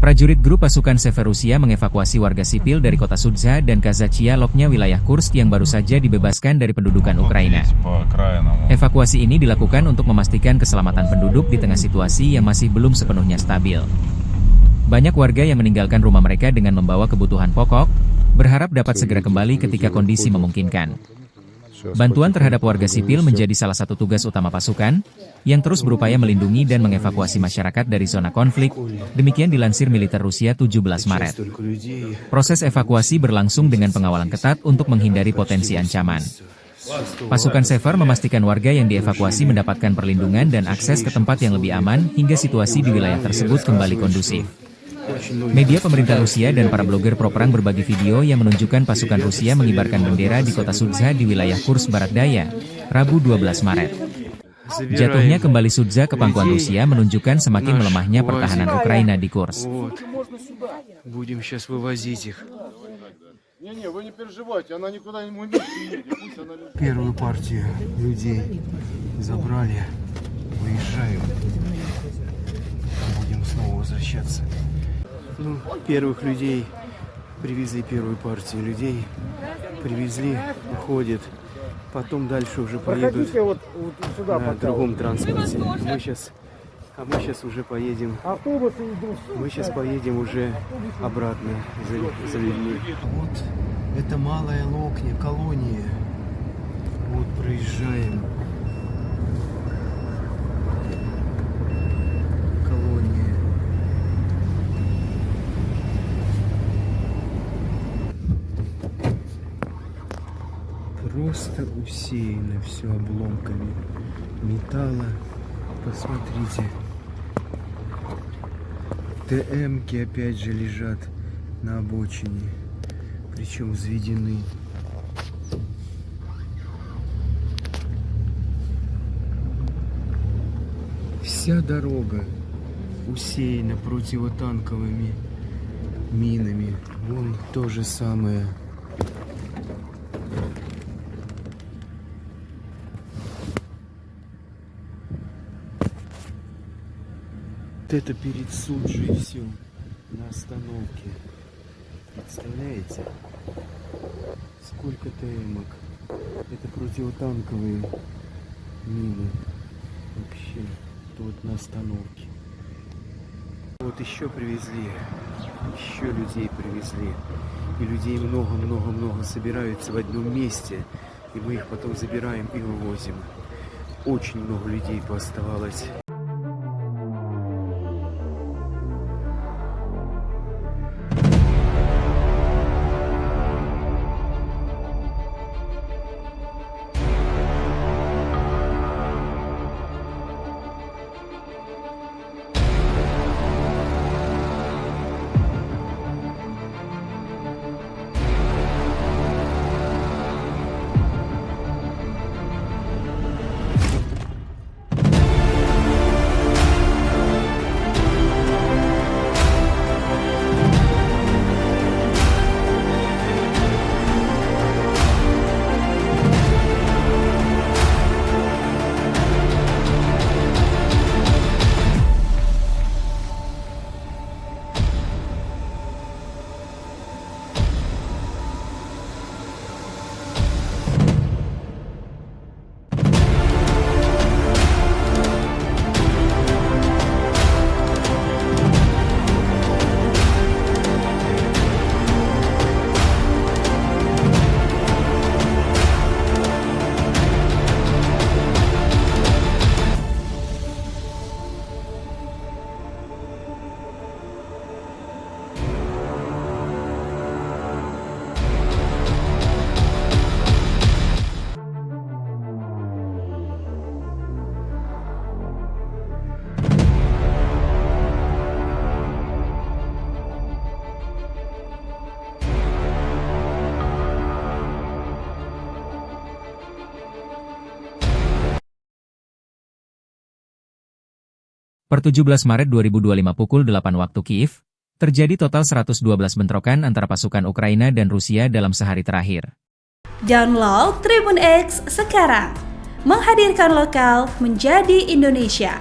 Prajurit grup pasukan Sever Rusia mengevakuasi warga sipil dari kota Sudza dan Kazachia Loknya wilayah Kursk yang baru saja dibebaskan dari pendudukan Ukraina. Evakuasi ini dilakukan untuk memastikan keselamatan penduduk di tengah situasi yang masih belum sepenuhnya stabil. Banyak warga yang meninggalkan rumah mereka dengan membawa kebutuhan pokok, berharap dapat segera kembali ketika kondisi memungkinkan. Bantuan terhadap warga sipil menjadi salah satu tugas utama pasukan, yang terus berupaya melindungi dan mengevakuasi masyarakat dari zona konflik, demikian dilansir militer Rusia 17 Maret. Proses evakuasi berlangsung dengan pengawalan ketat untuk menghindari potensi ancaman. Pasukan Sever memastikan warga yang dievakuasi mendapatkan perlindungan dan akses ke tempat yang lebih aman hingga situasi di wilayah tersebut kembali kondusif. Media pemerintah Rusia dan para blogger pro-perang berbagi video yang menunjukkan pasukan Rusia mengibarkan bendera di kota Sudza di wilayah Kursk Barat Daya, Rabu 12 Maret. Jatuhnya kembali Sudza ke pangkuan Rusia menunjukkan semakin melemahnya pertahanan Ukraina di Kursk. Первую партию людей забрали, выезжаем, будем снова возвращаться. Первых людей привезли, первую партию людей привезли, уходят, потом дальше уже поедут на другом транспорте. Мы сейчас уже поедем, уже обратно за людьми. Вот это Малая Локня, колония. Вот проезжаем. Просто усеяно все обломками металла. Посмотрите. ТМ-ки опять же лежат на обочине. Причем взведены. Вся дорога усеяна противотанковыми минами. Вон то же самое. Вот это перед Суджей все на остановке. Представляете? Сколько ТМок. Это противотанковые мины. Вообще, тут на остановке. Вот еще привезли. Еще людей привезли. И людей много-много-много собираются в одном месте. И мы их потом забираем и вывозим. Очень много людей пооставалось. Per 17 Maret 2025 pukul 8 waktu Kiev, terjadi total 112 bentrokan antara pasukan Ukraina dan Rusia dalam sehari terakhir. Download Tribun X sekarang, menghadirkan lokal menjadi Indonesia.